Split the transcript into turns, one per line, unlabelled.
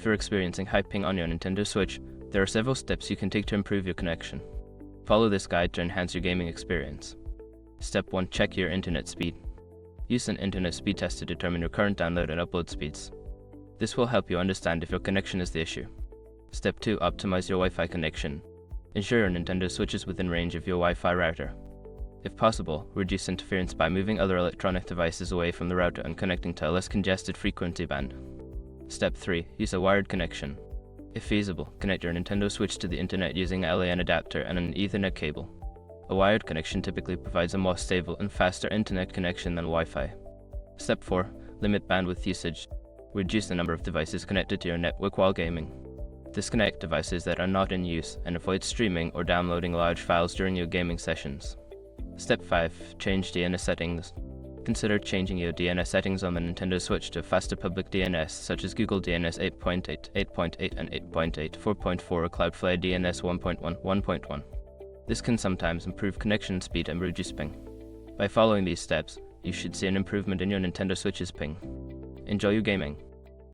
you're experiencing high ping on your Nintendo Switch, there are several steps you can take to improve your connection. Follow this guide to enhance your gaming experience. Step 1. Check your internet speed. Use an internet speed test to determine your current download and upload speeds. This will help you understand if your connection is the issue. Step 2. Optimize your Wi-Fi connection. Ensure your Nintendo Switch is within range of your Wi-Fi router. If possible, reduce interference by moving other electronic devices away from the router and connecting to a less congested frequency band. Step 3. Use a wired connection. If feasible, connect your Nintendo Switch to the internet using a LAN adapter and an Ethernet cable. A wired connection typically provides a more stable and faster internet connection than Wi-Fi. Step 4. Limit bandwidth usage. Reduce the number of devices connected to your network while gaming. Disconnect devices that are not in use and avoid streaming or downloading large files during your gaming sessions. Step 5. Change DNS settings. Consider changing your DNS settings on the Nintendo Switch to faster public DNS such as Google DNS 8.8, 8.8 and 8.8, 4.4 or Cloudflare DNS 1.1, 1.1. This can sometimes improve connection speed and reduce ping. By following these steps, you should see an improvement in your Nintendo Switch's ping. Enjoy your gaming.